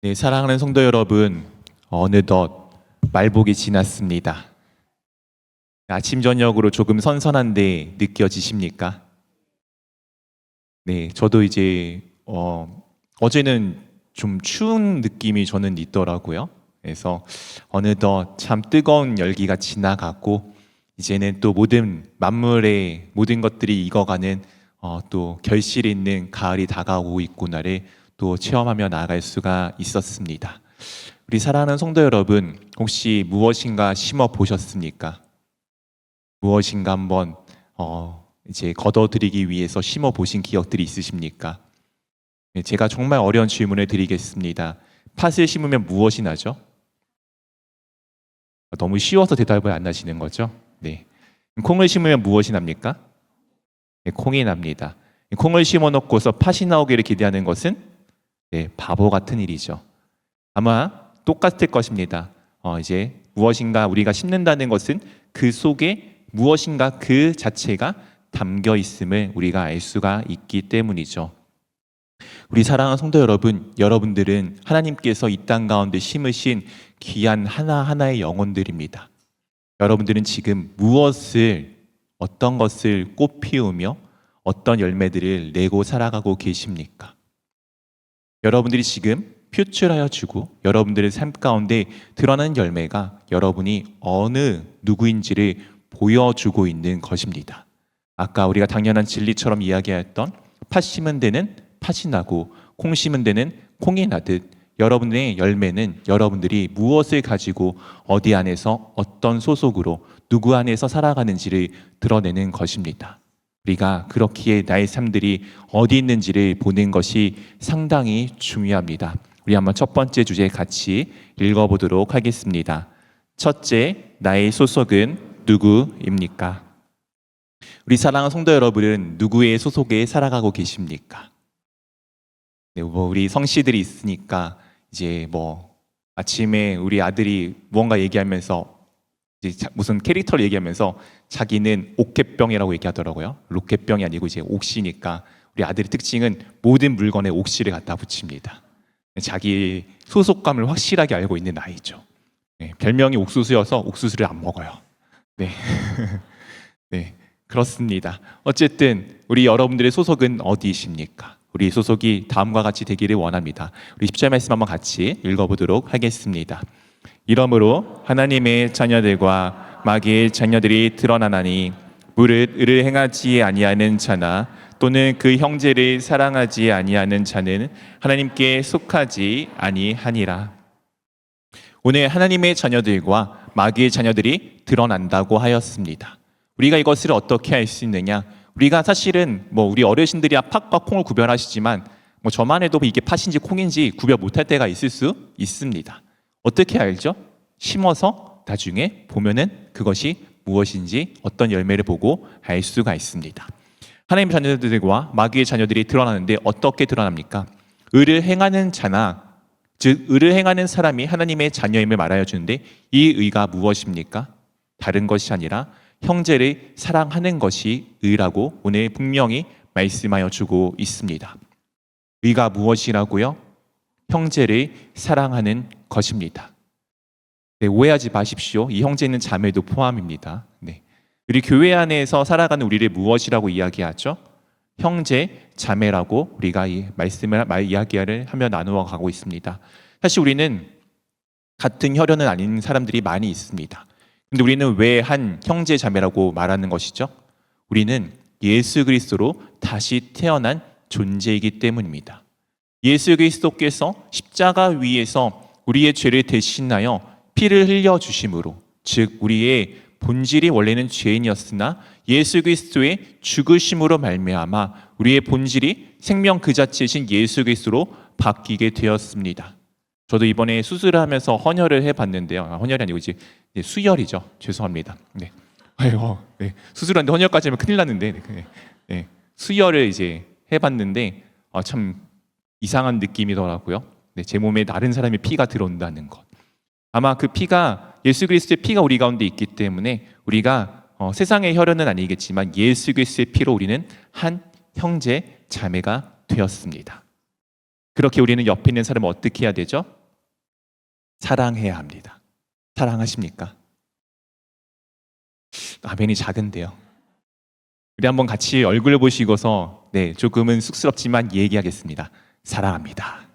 네, 사랑하는 성도 여러분, 어느덧 말복이 지났습니다. 아침 저녁으로 조금 선선한데 느껴지십니까? 네, 저도 이제 어제는 좀 추운 느낌이 저는 있더라고요. 그래서 어느덧 참 뜨거운 열기가 지나가고 이제는 또 모든 만물의 모든 것들이 익어가는 또 결실이 있는 가을이 다가오고 있구나를 또 체험하며 나아갈 수가 있었습니다. 우리 사랑하는 성도 여러분, 혹시 무엇인가 심어 보셨습니까? 무엇인가 한번 이제 거둬들이기 위해서 심어 보신 기억들이 있으십니까? 네, 제가 정말 어려운 질문을 드리겠습니다. 팥을 심으면 무엇이 나죠? 너무 쉬워서 대답을 안 하시는 거죠? 네. 콩을 심으면 무엇이 납니까? 네, 콩이 납니다. 콩을 심어 놓고서 팥이 나오기를 기대하는 것은 네, 바보 같은 일이죠. 아마 똑같을 것입니다. 이제 무엇인가 우리가 심는다는 것은 그 속에 무엇인가 그 자체가 담겨 있음을 우리가 알 수가 있기 때문이죠. 우리 사랑하는 성도 여러분, 여러분들은 하나님께서 이 땅 가운데 심으신 귀한 하나하나의 영혼들입니다. 여러분들은 지금 어떤 것을 꽃 피우며 어떤 열매들을 내고 살아가고 계십니까? 여러분들이 지금 표출하여 주고 여러분들의 삶 가운데 드러나는 열매가 여러분이 어느 누구인지를 보여주고 있는 것입니다. 아까 우리가 당연한 진리처럼 이야기했던 팥 심은 데는 팥이 나고 콩 심은 데는 콩이 나듯 여러분의 열매는 여러분들이 무엇을 가지고 어디 안에서 어떤 소속으로 누구 안에서 살아가는지를 드러내는 것입니다. 우리가 그렇기에 나의 삶들이 어디 있는지를 보는 것이 상당히 중요합니다. 우리 한번 첫 번째 주제 같이 읽어보도록 하겠습니다. 첫째, 나의 소속은 누구입니까? 우리 사랑하는 성도 여러분은 누구의 소속에 살아가고 계십니까? 네, 우리 성씨들이 있으니까 이제 아침에 우리 아들이 무언가 얘기하면서 이제 무슨 캐릭터를 얘기하면서 자기는 옥텟병이라고 얘기하더라고요. 로켓병이 아니고 이제 옥시니까 우리 아들의 특징은 모든 물건에 옥시를 갖다 붙입니다. 자기 소속감을 확실하게 알고 있는 아이죠. 네, 별명이 옥수수여서 옥수수를 안 먹어요. 네, 네, 그렇습니다. 어쨌든 우리 여러분들의 소속은 어디이십니까? 우리 소속이 다음과 같이 되기를 원합니다. 우리 10절 말씀 한번 같이 읽어보도록 하겠습니다. 이러므로 하나님의 자녀들과 마귀의 자녀들이 드러나나니 무릇 의를 행하지 아니하는 자나 또는 그 형제를 사랑하지 아니하는 자는 하나님께 속하지 아니하니라. 오늘 하나님의 자녀들과 마귀의 자녀들이 드러난다고 하였습니다. 우리가 이것을 어떻게 알 수 있느냐? 우리가 사실은 우리 어르신들이 팥과 콩을 구별하시지만 저만 해도 이게 팥인지 콩인지 구별 못할 때가 있을 수 있습니다. 어떻게 알죠? 심어서 나중에 보면은 그것이 무엇인지 어떤 열매를 보고 알 수가 있습니다. 하나님의 자녀들과 마귀의 자녀들이 드러나는데 어떻게 드러납니까? 의를 행하는 자나 즉 의를 행하는 사람이 하나님의 자녀임을 말하여 주는데 이 의가 무엇입니까? 다른 것이 아니라 형제를 사랑하는 것이 의라고 오늘 분명히 말씀하여 주고 있습니다. 의가 무엇이라고요? 형제를 사랑하는 것입니다. 네, 오해하지 마십시오. 이 형제는 자매도 포함입니다. 네. 우리 교회 안에서 살아가는 우리를 무엇이라고 이야기하죠? 형제, 자매라고 우리가 이 말씀을 이야기를 하며 나누어 가고 있습니다. 사실 우리는 같은 혈연은 아닌 사람들이 많이 있습니다. 근데 우리는 왜 한 형제 자매라고 말하는 것이죠? 우리는 예수 그리스도로 다시 태어난 존재이기 때문입니다. 예수 그리스도께서 십자가 위에서 우리의 죄를 대신하여 피를 흘려 주심으로, 즉 우리의 본질이 원래는 죄인이었으나 예수 그리스도의 죽으심으로 말미암아 우리의 본질이 생명 그 자체이신 예수 그리스도로 바뀌게 되었습니다. 저도 이번에 수술을 하면서 헌혈을 해봤는데요. 헌혈이 아니고 이제 수혈이죠. 죄송합니다. 네. 네. 수술하는데 헌혈까지 하면 큰일 났는데 네. 수혈을 이제 해봤는데 참 이상한 느낌이더라고요. 네. 제 몸에 다른 사람의 피가 들어온다는 것. 아마 그 피가 예수 그리스도의 피가 우리 가운데 있기 때문에 우리가 세상의 혈연은 아니겠지만 예수 그리스도의 피로 우리는 한 형제 자매가 되었습니다. 그렇게 우리는 옆에 있는 사람을 어떻게 해야 되죠? 사랑해야 합니다. 사랑하십니까? 아멘이 작은데요. 우리 한번 같이 얼굴 보시고서 조금은 쑥스럽지만 얘기하겠습니다. 사랑합니다.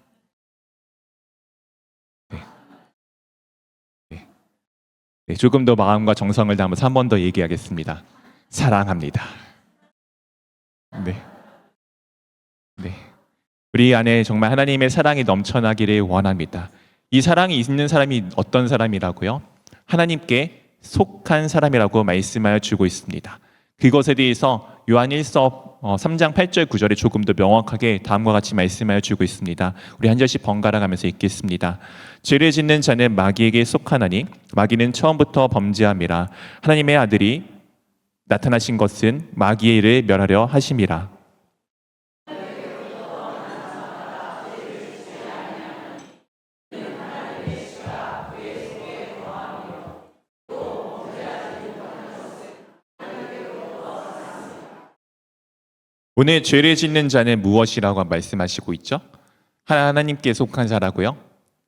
조금 더 마음과 정성을 다하면서 한 번 더 얘기하겠습니다. 사랑합니다. 우리 안에 정말 하나님의 사랑이 넘쳐나기를 원합니다. 이 사랑이 있는 사람이 어떤 사람이라고요? 하나님께 속한 사람이라고 말씀하여 주고 있습니다. 그것에 대해서 요한 1서 3장 8절 9절에 조금 더 명확하게 다음과 같이 말씀하여 주고 있습니다. 우리 한 절씩 번갈아 가면서 읽겠습니다. 죄를 짓는 자는 마귀에게 속하나니 마귀는 처음부터 범죄함이라. 하나님의 아들이 나타나신 것은 마귀의 일을 멸하려 하심이라. 오늘 죄를 짓는 자는 무엇이라고 말씀하시고 있죠? 하나님께 속한 자라고요?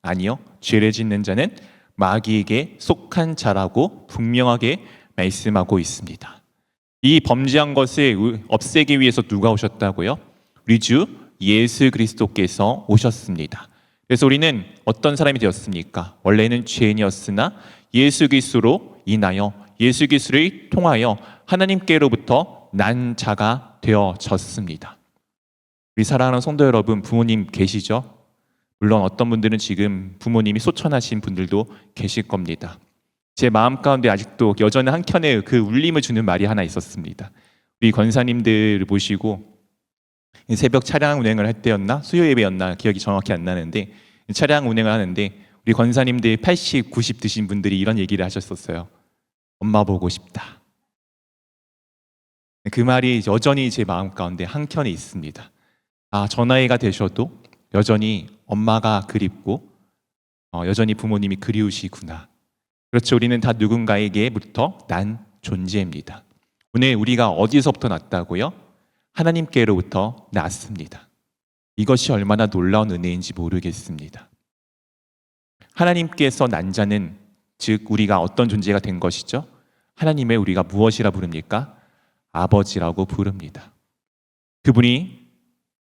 아니요. 죄를 짓는 자는 마귀에게 속한 자라고 분명하게 말씀하고 있습니다. 이 범죄한 것을 없애기 위해서 누가 오셨다고요? 우리 주 예수 그리스도께서 오셨습니다. 그래서 우리는 어떤 사람이 되었습니까? 원래는 죄인이었으나 예수 그리스도로 인하여 예수 그리스도를 통하여 하나님께로부터 난 자가 되어졌습니다. 우리 사랑하는 성도 여러분, 부모님 계시죠? 물론 어떤 분들은 지금 부모님이 소천하신 분들도 계실 겁니다. 제 마음 가운데 아직도 여전히 한켠에 그 울림을 주는 말이 하나 있었습니다. 우리 권사님들을 모시고 새벽 차량 운행을 할 때였나 수요 예배였나 기억이 정확히 안 나는데 차량 운행을 하는데 우리 권사님들 80, 90 드신 분들이 이런 얘기를 하셨었어요. 엄마 보고 싶다. 그 말이 여전히 제 마음 가운데 한켠에 있습니다. 저 나이가 되셔도 여전히 엄마가 그립고 여전히 부모님이 그리우시구나. 그렇죠. 우리는 다 누군가에게부터 난 존재입니다. 오늘 우리가 어디서부터 났다고요? 하나님께로부터 났습니다. 이것이 얼마나 놀라운 은혜인지 모르겠습니다. 하나님께서 난 자는 즉 우리가 어떤 존재가 된 것이죠? 하나님의 우리가 무엇이라 부릅니까? 아버지라고 부릅니다. 그분이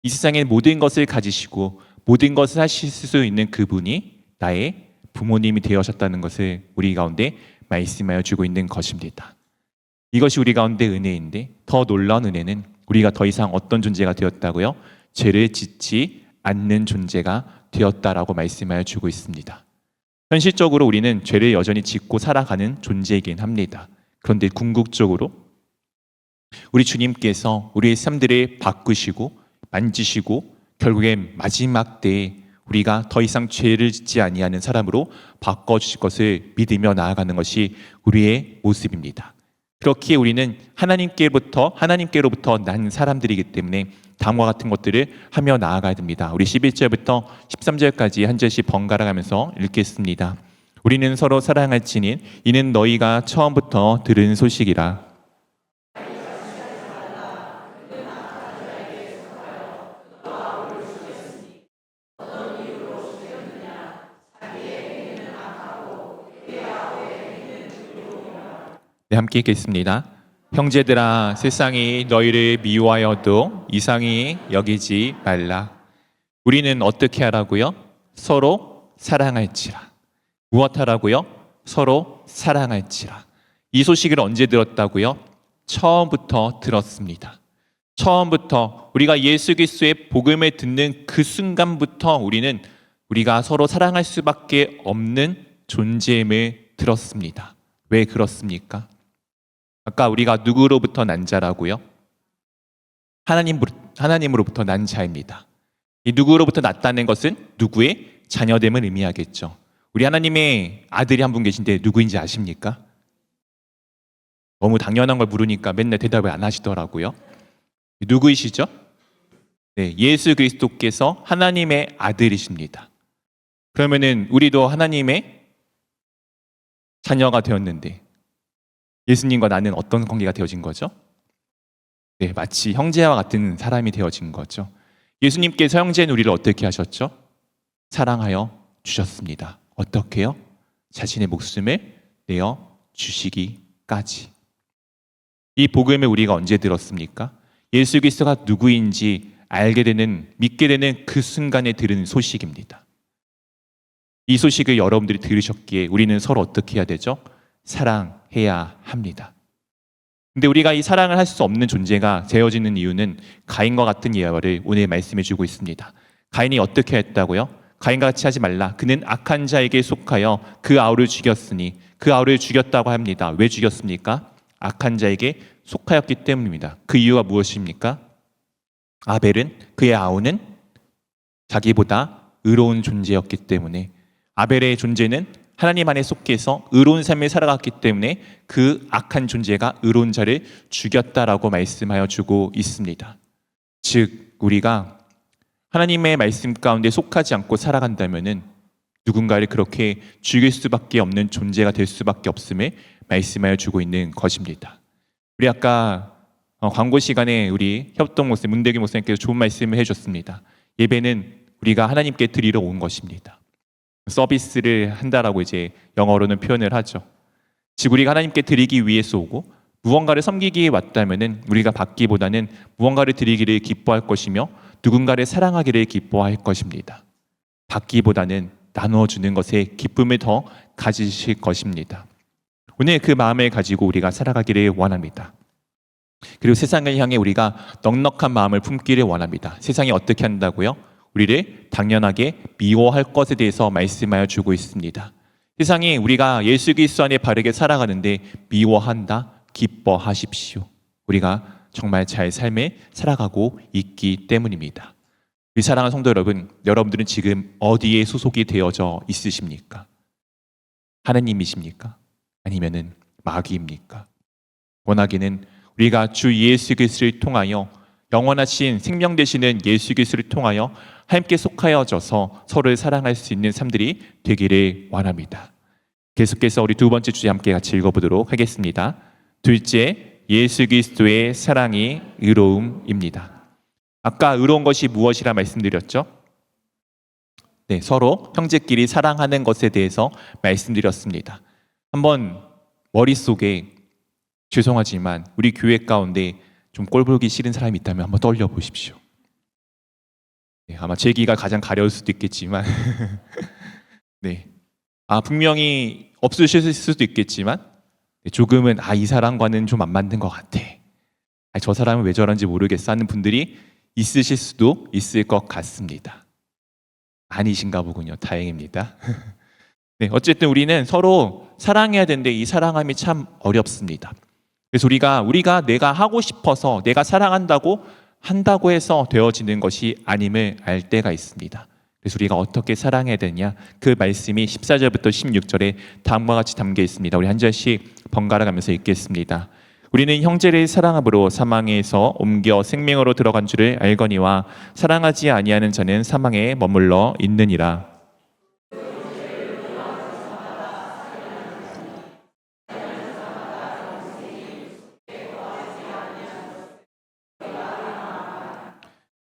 이 세상의 모든 것을 가지시고 모든 것을 하실 수 있는 그분이 나의 부모님이 되어셨다는 것을 우리 가운데 말씀하여 주고 있는 것입니다. 이것이 우리 가운데 은혜인데 더 놀라운 은혜는 우리가 더 이상 어떤 존재가 되었다고요? 죄를 짓지 않는 존재가 되었다라고 말씀하여 주고 있습니다. 현실적으로 우리는 죄를 여전히 짓고 살아가는 존재이긴 합니다. 그런데 궁극적으로 우리 주님께서 우리의 삶들을 바꾸시고 만지시고 결국엔 마지막 때에 우리가 더 이상 죄를 짓지 아니하는 사람으로 바꿔주실 것을 믿으며 나아가는 것이 우리의 모습입니다. 그렇기에 우리는 하나님께로부터 난 사람들이기 때문에 다음과 같은 것들을 하며 나아가야 됩니다. 우리 11절부터 13절까지 한 절씩 번갈아 가면서 읽겠습니다. 우리는 서로 사랑할지니 이는 너희가 처음부터 들은 소식이라. 함께 읽겠습니다. 형제들아, 세상이 너희를 미워하여도 이상히 여기지 말라. 우리는 어떻게 하라고요? 서로 사랑할지라. 무엇하라고요? 서로 사랑할지라. 이 소식을 언제 들었다고요? 처음부터 들었습니다. 처음부터 우리가 예수 그리스도의 복음을 듣는 그 순간부터 우리가 서로 사랑할 수밖에 없는 존재임을 들었습니다. 왜 그렇습니까? 아까 우리가 누구로부터 난 자라고요? 하나님으로부터 난 자입니다. 이 누구로부터 났다는 것은 누구의 자녀됨을 의미하겠죠. 우리 하나님의 아들이 한 분 계신데 누구인지 아십니까? 너무 당연한 걸 물으니까 맨날 대답을 안 하시더라고요. 누구이시죠? 네, 예수 그리스도께서 하나님의 아들이십니다. 그러면은 우리도 하나님의 자녀가 되었는데 예수님과 나는 어떤 관계가 되어진 거죠? 네, 마치 형제와 같은 사람이 되어진 거죠. 예수님께서 형제인 우리를 어떻게 하셨죠? 사랑하여 주셨습니다. 어떻게요? 자신의 목숨을 내어 주시기까지. 이 복음을 우리가 언제 들었습니까? 예수 그리스도가 누구인지 알게 되는, 믿게 되는 그 순간에 들은 소식입니다. 이 소식을 여러분들이 들으셨기에 우리는 서로 어떻게 해야 되죠? 사랑해야 합니다. 근데 우리가 이 사랑을 할 수 없는 존재가 되어지는 이유는 가인과 같은 예화를 오늘 말씀해 주고 있습니다. 가인이 어떻게 했다고요? 가인과 같이 하지 말라. 그는 악한 자에게 속하여 그 아우를 죽였으니, 그 아우를 죽였다고 합니다. 왜 죽였습니까? 악한 자에게 속하였기 때문입니다. 그 이유가 무엇입니까? 아벨은, 그의 아우는 자기보다 의로운 존재였기 때문에, 아벨의 존재는 하나님 안에 속해서 의로운 삶을 살아갔기 때문에 그 악한 존재가 의로운 자를 죽였다라고 말씀하여 주고 있습니다. 즉 우리가 하나님의 말씀 가운데 속하지 않고 살아간다면은 누군가를 그렇게 죽일 수밖에 없는 존재가 될 수밖에 없음을 말씀하여 주고 있는 것입니다. 우리 아까 광고 시간에 우리 협동 목사님, 문대기 목사님께서 좋은 말씀을 해줬습니다. 예배는 우리가 하나님께 드리러 온 것입니다. 서비스를 한다라고 이제 영어로는 표현을 하죠. 즉 우리가 하나님께 드리기 위해서 오고 무언가를 섬기기에 왔다면은 우리가 받기보다는 무언가를 드리기를 기뻐할 것이며 누군가를 사랑하기를 기뻐할 것입니다. 받기보다는 나누어주는 것에 기쁨을 더 가지실 것입니다. 오늘 그 마음을 가지고 우리가 살아가기를 원합니다. 그리고 세상을 향해 우리가 넉넉한 마음을 품기를 원합니다. 세상이 어떻게 한다고요? 우리를 당연하게 미워할 것에 대해서 말씀하여 주고 있습니다. 세상이 우리가 예수 그리스도 안에 바르게 살아가는데 미워한다, 기뻐하십시오. 우리가 정말 잘 삶을 살아가고 있기 때문입니다. 우리 사랑하는 성도 여러분, 여러분들은 지금 어디에 소속이 되어져 있으십니까? 하나님이십니까? 아니면은 마귀입니까? 원하기는 우리가 주 예수 그리스도를 통하여 영원하신 생명 되시는 예수 그리스도를 통하여 함께 속하여져서 서로를 사랑할 수 있는 삶들이 되기를 원합니다. 계속해서 우리 두 번째 주제 함께 같이 읽어보도록 하겠습니다. 둘째, 예수 그리스도의 사랑이 의로움입니다. 아까 의로운 것이 무엇이라 말씀드렸죠? 네, 서로 형제끼리 사랑하는 것에 대해서 말씀드렸습니다. 한번 머릿속에 죄송하지만 우리 교회 가운데 좀 꼴보기 싫은 사람이 있다면 한번 떠올려 보십시오. 네, 아마 제 귀가 가장 가려울 수도 있겠지만 네, 분명히 없으실 수도 있겠지만 조금은 이 사람과는 좀 안 맞는 것 같아. 저 사람은 왜 저런지 모르겠어 하는 분들이 있으실 수도 있을 것 같습니다. 아니신가 보군요. 다행입니다. 네, 어쨌든 우리는 서로 사랑해야 되는데 이 사랑함이 참 어렵습니다. 그래서 우리가 내가 하고 싶어서 내가 사랑한다고 해서 되어지는 것이 아님을 알 때가 있습니다. 그래서 우리가 어떻게 사랑해야 되냐, 그 말씀이 14절부터 16절에 다음과 같이 담겨 있습니다. 우리 한 절씩 번갈아 가면서 읽겠습니다. 우리는 형제를 사랑함으로 사망에서 옮겨 생명으로 들어간 줄을 알거니와 사랑하지 아니하는 자는 사망에 머물러 있느니라.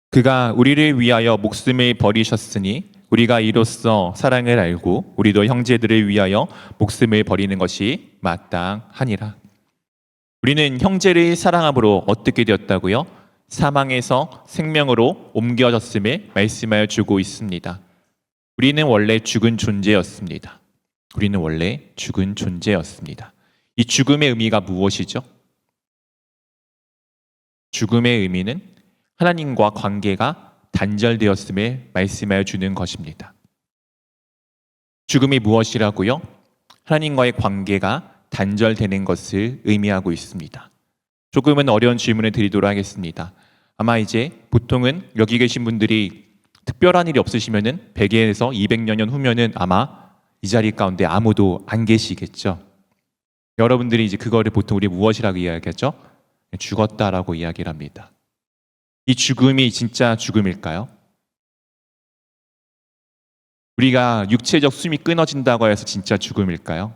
그가 우리를 위하여 목숨을 버리셨으니 우리가 이로써 사랑을 알고 우리도 형제들을 위하여 목숨을 버리는 것이 마땅하니라. 우리는 형제를 사랑함으로 어떻게 되었다고요? 사망에서 생명으로 옮겨졌음을 말씀하여 주고 있습니다. 우리는 원래 죽은 존재였습니다. 우리는 원래 죽은 존재였습니다. 이 죽음의 의미가 무엇이죠? 죽음의 의미는 하나님과 관계가 단절되었음을 말씀하여 주는 것입니다. 죽음이 무엇이라고요? 하나님과의 관계가 단절되는 것을 의미하고 있습니다. 조금은 어려운 질문을 드리도록 하겠습니다. 아마 이제 보통은 여기 계신 분들이 특별한 일이 없으시면은 100에서 200년 후면은 아마 이 자리 가운데 아무도 안 계시겠죠. 여러분들이 이제 그거를 보통 우리 무엇이라고 이야기하죠? 죽었다라고 이야기를 합니다. 이 죽음이 진짜 죽음일까요? 우리가 육체적 숨이 끊어진다고 해서 진짜 죽음일까요?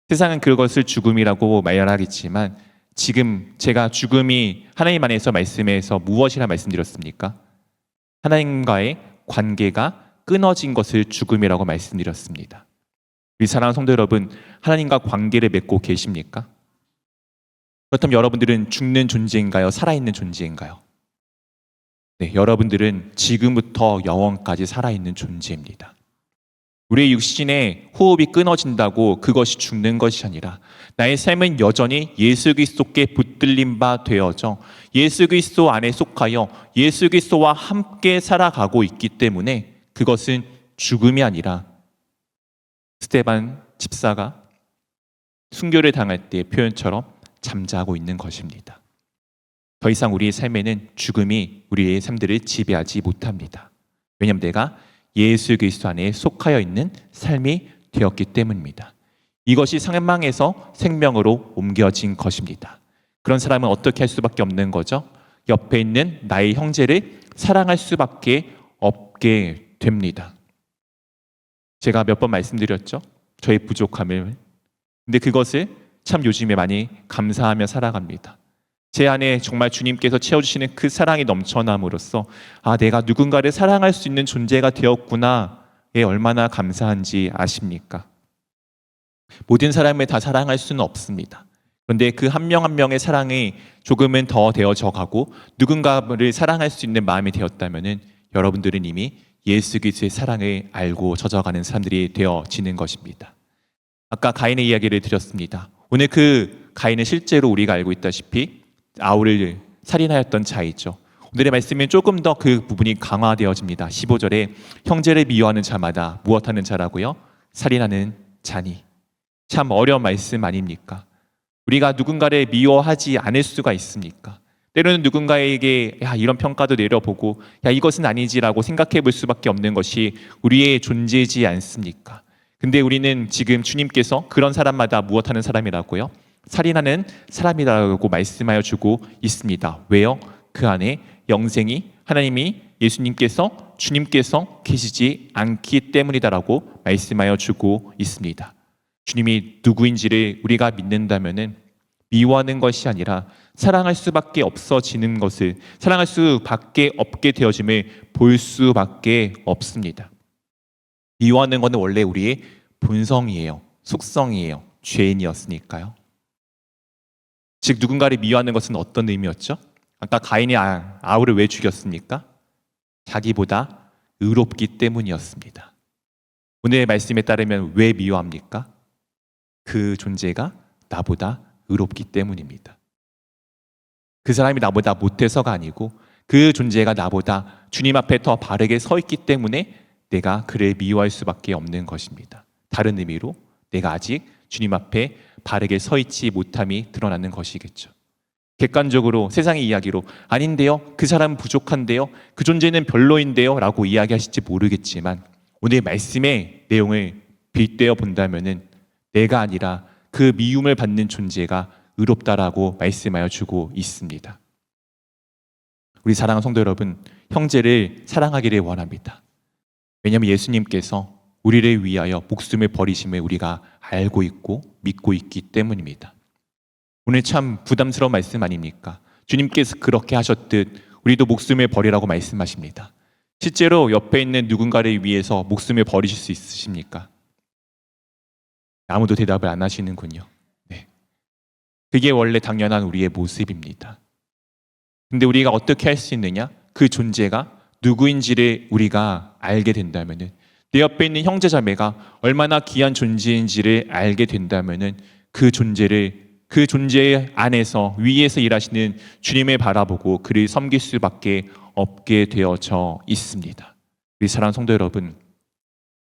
세상은 그것을 죽음이라고 말하겠지만 지금 제가 죽음이 하나님 안에서 말씀해서 무엇이라 말씀드렸습니까? 하나님과의 관계가 끊어진 것을 죽음이라고 말씀드렸습니다. 우리 사랑하는 성도 여러분, 하나님과 관계를 맺고 계십니까? 그렇다면 여러분들은 죽는 존재인가요? 살아있는 존재인가요? 네, 여러분들은 지금부터 영원까지 살아있는 존재입니다. 우리의 육신의 호흡이 끊어진다고 그것이 죽는 것이 아니라 나의 삶은 여전히 예수 그리스도께 붙들린 바 되어져 예수 그리스도 안에 속하여 예수 그리스도와 함께 살아가고 있기 때문에 그것은 죽음이 아니라 스데반 집사가 순교를 당할 때의 표현처럼 잠자고 있는 것입니다. 더 이상 우리의 삶에는 죽음이 우리의 삶들을 지배하지 못합니다. 왜냐하면 내가 예수 그리스도 안에 속하여 있는 삶이 되었기 때문입니다. 이것이 사망에서 생명으로 옮겨진 것입니다. 그런 사람은 어떻게 할 수밖에 없는 거죠? 옆에 있는 나의 형제를 사랑할 수밖에 없게 됩니다. 제가 몇 번 말씀드렸죠? 저의 부족함을. 근데 그것을 참 요즘에 많이 감사하며 살아갑니다. 제 안에 정말 주님께서 채워주시는 그 사랑이 넘쳐남으로써 내가 누군가를 사랑할 수 있는 존재가 되었구나에 얼마나 감사한지 아십니까? 모든 사람을 다 사랑할 수는 없습니다. 그런데 그 한 명 한 명의 사랑이 조금은 더 되어져 가고 누군가를 사랑할 수 있는 마음이 되었다면 여러분들은 이미 예수 그리스도의 사랑을 알고 젖어가는 사람들이 되어지는 것입니다. 아까 가인의 이야기를 드렸습니다. 오늘 그 가인은 실제로 우리가 알고 있다시피 아울을 살인하였던 자이죠. 오늘의 말씀은 조금 더 그 부분이 강화되어집니다. 15절에 형제를 미워하는 자마다 무엇하는 자라고요? 살인하는 자니. 참 어려운 말씀 아닙니까? 우리가 누군가를 미워하지 않을 수가 있습니까? 때로는 누군가에게 이런 평가도 내려보고 이것은 아니지라고 생각해 볼 수밖에 없는 것이 우리의 존재이지 않습니까? 근데 우리는 지금 주님께서 그런 사람마다 무엇하는 사람이라고요? 살인하는 사람이라고 말씀하여 주고 있습니다. 왜요? 그 안에 영생이 하나님이 예수님께서 주님께서 계시지 않기 때문이다라고 말씀하여 주고 있습니다. 주님이 누구인지를 우리가 믿는다면은 미워하는 것이 아니라 사랑할 수밖에 없어지는 것을 사랑할 수밖에 없게 되어짐을 볼 수밖에 없습니다. 미워하는 것은 원래 우리의 본성이에요. 속성이에요. 죄인이었으니까요. 즉 누군가를 미워하는 것은 어떤 의미였죠? 아까 가인이 아울을 왜 죽였습니까? 자기보다 의롭기 때문이었습니다. 오늘의 말씀에 따르면 왜 미워합니까? 그 존재가 나보다 의롭기 때문입니다. 그 사람이 나보다 못해서가 아니고 그 존재가 나보다 주님 앞에 더 바르게 서 있기 때문에 내가 그를 미워할 수밖에 없는 것입니다. 다른 의미로 내가 아직 주님 앞에 바르게 서 있지 못함이 드러나는 것이겠죠. 객관적으로 세상의 이야기로 아닌데요, 그 사람은 부족한데요, 그 존재는 별로인데요 라고 이야기하실지 모르겠지만 오늘 말씀의 내용을 빗대어 본다면은 내가 아니라 그 미움을 받는 존재가 의롭다라고 말씀하여 주고 있습니다. 우리 사랑하는 성도 여러분, 형제를 사랑하기를 원합니다. 왜냐하면 예수님께서 우리를 위하여 목숨을 버리심을 우리가 알고 있고 믿고 있기 때문입니다. 오늘 참 부담스러운 말씀 아닙니까? 주님께서 그렇게 하셨듯 우리도 목숨을 버리라고 말씀하십니다. 실제로 옆에 있는 누군가를 위해서 목숨을 버리실 수 있으십니까? 아무도 대답을 안 하시는군요. 네. 그게 원래 당연한 우리의 모습입니다. 근데 우리가 어떻게 할 수 있느냐? 그 존재가 누구인지를 우리가 알게 된다면은, 내 옆에 있는 형제 자매가 얼마나 귀한 존재인지를 알게 된다면은 그 존재 안에서 위에서 일하시는 주님을 바라보고 그를 섬길 수밖에 없게 되어져 있습니다. 우리 사랑하는 성도 여러분,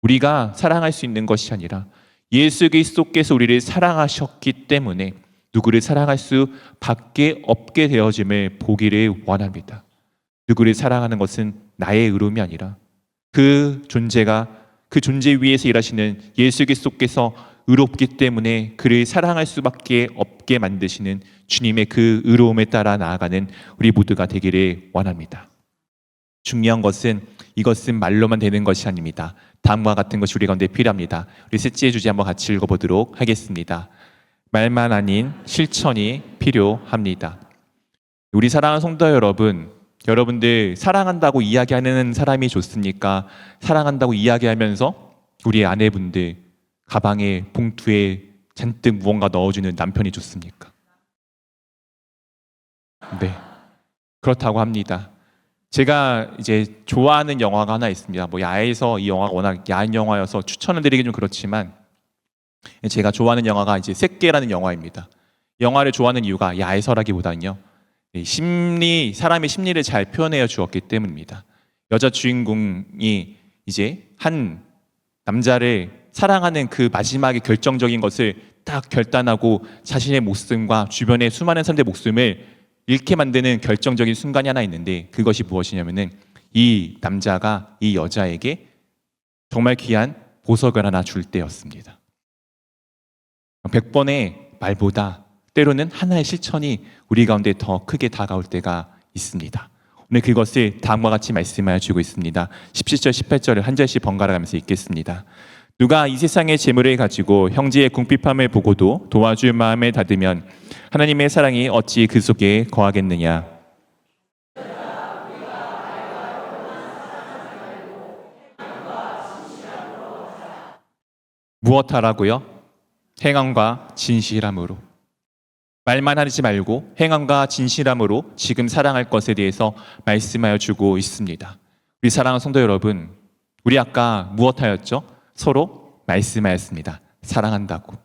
우리가 사랑할 수 있는 것이 아니라 예수 그리스도께서 우리를 사랑하셨기 때문에 누구를 사랑할 수밖에 없게 되어짐을 보기를 원합니다. 누구를 사랑하는 것은 나의 의로움이 아니라 그 존재 위에서 일하시는 예수 그리스도께서 의롭기 때문에 그를 사랑할 수밖에 없게 만드시는 주님의 그 의로움에 따라 나아가는 우리 모두가 되기를 원합니다. 중요한 것은 이것은 말로만 되는 것이 아닙니다. 다음과 같은 것이 우리 가운데 필요합니다. 우리 셋째 주제 한번 같이 읽어보도록 하겠습니다. 말만 아닌 실천이 필요합니다. 우리 사랑하는 성도 여러분, 여러분들 사랑한다고 이야기하는 사람이 좋습니까? 사랑한다고 이야기하면서 우리 아내분들 가방에 봉투에 잔뜩 무언가 넣어주는 남편이 좋습니까? 네, 그렇다고 합니다. 제가 이제 좋아하는 영화가 하나 있습니다. 뭐 야에서 이 영화가 워낙 야한 영화여서 추천을 드리기 좀 그렇지만 제가 좋아하는 영화가 이제 새끼라는 영화입니다. 영화를 좋아하는 이유가 야에서라기보다는요. 사람의 심리를 잘 표현해 주었기 때문입니다. 여자 주인공이 이제 한 남자를 사랑하는 그 마지막에 결정적인 것을 딱 결단하고 자신의 목숨과 주변의 수많은 사람들의 목숨을 잃게 만드는 결정적인 순간이 하나 있는데 그것이 무엇이냐면은 이 남자가 이 여자에게 정말 귀한 보석을 하나 줄 때였습니다. 100번의 말보다 때로는 하나의 실천이 우리 가운데 더 크게 다가올 때가 있습니다. 오늘 그것을 다음과 같이 말씀하여 주고 있습니다. 17절, 18절을 한 절씩 번갈아 가면서 읽겠습니다. 누가 이 세상의 재물을 가지고 형제의 궁핍함을 보고도 도와줄 마음을 닫으면 하나님의 사랑이 어찌 그 속에 거하겠느냐. 무엇하라고요? 행함과 진실함으로. 말만 하지 말고 행함과 진실함으로 지금 사랑할 것에 대해서 말씀하여 주고 있습니다. 우리 사랑하는 성도 여러분, 우리 아까 무엇하였죠? 서로 말씀하였습니다. 사랑한다고.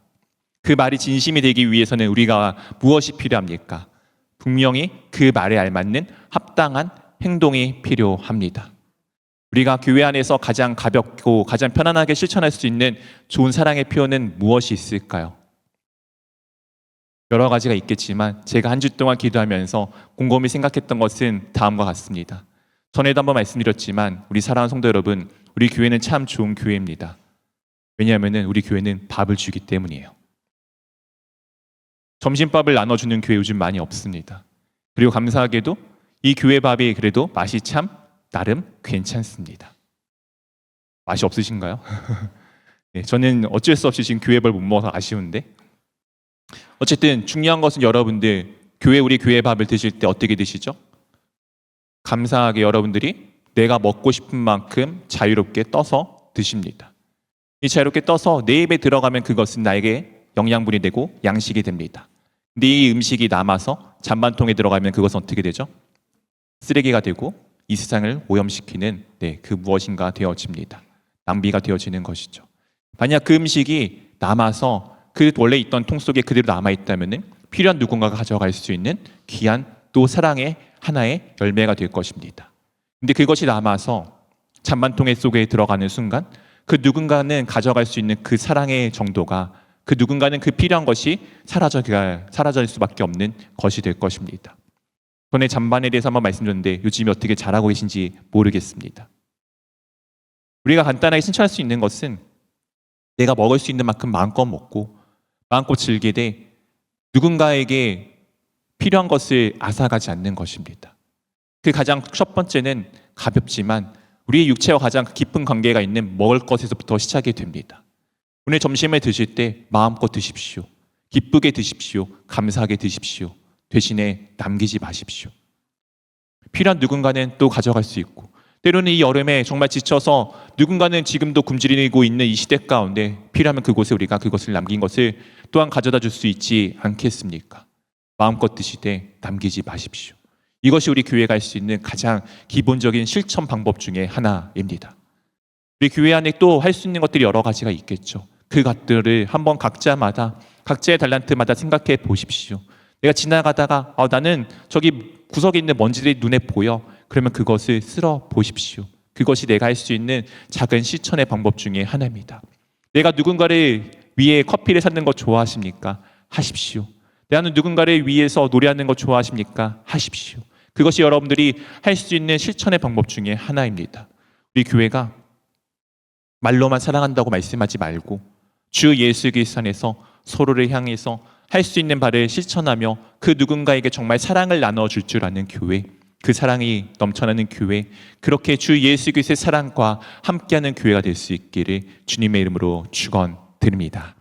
그 말이 진심이 되기 위해서는 우리가 무엇이 필요합니까? 분명히 그 말에 알맞는 합당한 행동이 필요합니다. 우리가 교회 안에서 가장 가볍고 가장 편안하게 실천할 수 있는 좋은 사랑의 표현은 무엇이 있을까요? 여러 가지가 있겠지만 제가 한 주 동안 기도하면서 곰곰이 생각했던 것은 다음과 같습니다. 전에도 한번 말씀드렸지만 우리 사랑하는 성도 여러분, 우리 교회는 참 좋은 교회입니다. 왜냐하면 우리 교회는 밥을 주기 때문이에요. 점심밥을 나눠주는 교회 요즘 많이 없습니다. 그리고 감사하게도 이 교회 밥이 그래도 맛이 참 나름 괜찮습니다. 맛이 없으신가요? 네, 저는 어쩔 수 없이 지금 교회 밥 못 먹어서 아쉬운데 어쨌든 중요한 것은 여러분들 우리 교회 밥을 드실 때 어떻게 드시죠? 감사하게 여러분들이 내가 먹고 싶은 만큼 자유롭게 떠서 드십니다. 이 자유롭게 떠서 내 입에 들어가면 그것은 나에게 영양분이 되고 양식이 됩니다. 근데 이 음식이 남아서 잔반통에 들어가면 그것은 어떻게 되죠? 쓰레기가 되고 이 세상을 오염시키는 그 무엇인가 되어집니다. 낭비가 되어지는 것이죠. 만약 그 음식이 남아서 그 원래 있던 통 속에 그대로 남아있다면 필요한 누군가가 가져갈 수 있는 귀한 또 사랑의 하나의 열매가 될 것입니다. 근데 그것이 남아서 잔반통에 속에 들어가는 순간 그 누군가는 가져갈 수 있는 그 사랑의 정도가 그 누군가는 그 필요한 것이 사라질 수밖에 없는 것이 될 것입니다. 전에 잔반에 대해서 한번 말씀드렸는데 요즘에 어떻게 잘하고 계신지 모르겠습니다. 우리가 간단하게 실천할 수 있는 것은 내가 먹을 수 있는 만큼 마음껏 먹고 마음껏 즐기되 누군가에게 필요한 것을 앗아가지 않는 것입니다. 그 가장 첫 번째는 가볍지만 우리의 육체와 가장 깊은 관계가 있는 먹을 것에서부터 시작이 됩니다. 오늘 점심을 드실 때 마음껏 드십시오. 기쁘게 드십시오. 감사하게 드십시오. 대신에 남기지 마십시오. 필요한 누군가는 또 가져갈 수 있고 때로는 이 여름에 정말 지쳐서 누군가는 지금도 굶주리고 있는 이 시대 가운데 필요하면 그곳에 우리가 그것을 남긴 것을 또한 가져다 줄 수 있지 않겠습니까? 마음껏 드시되 남기지 마십시오. 이것이 우리 교회가 할 수 있는 가장 기본적인 실천 방법 중에 하나입니다. 우리 교회 안에 또 할 수 있는 것들이 여러 가지가 있겠죠. 그 것들을 한번 각자의 달란트마다 생각해 보십시오. 내가 지나가다가 나는 저기 구석에 있는 먼지들이 눈에 보여. 그러면 그것을 쓸어 보십시오. 그것이 내가 할 수 있는 작은 실천의 방법 중에 하나입니다. 내가 누군가를 위해 커피를 사는 것 좋아하십니까? 하십시오. 내가 누군가를 위해서 노래하는 것 좋아하십니까? 하십시오. 그것이 여러분들이 할 수 있는 실천의 방법 중에 하나입니다. 우리 교회가 말로만 사랑한다고 말씀하지 말고 주 예수 그리스도 안에서 서로를 향해서 할 수 있는 바를 실천하며 그 누군가에게 정말 사랑을 나눠줄 줄 아는 교회, 그 사랑이 넘쳐나는 교회, 그렇게 주 예수 그리스도의 사랑과 함께하는 교회가 될 수 있기를 주님의 이름으로 축원드립니다.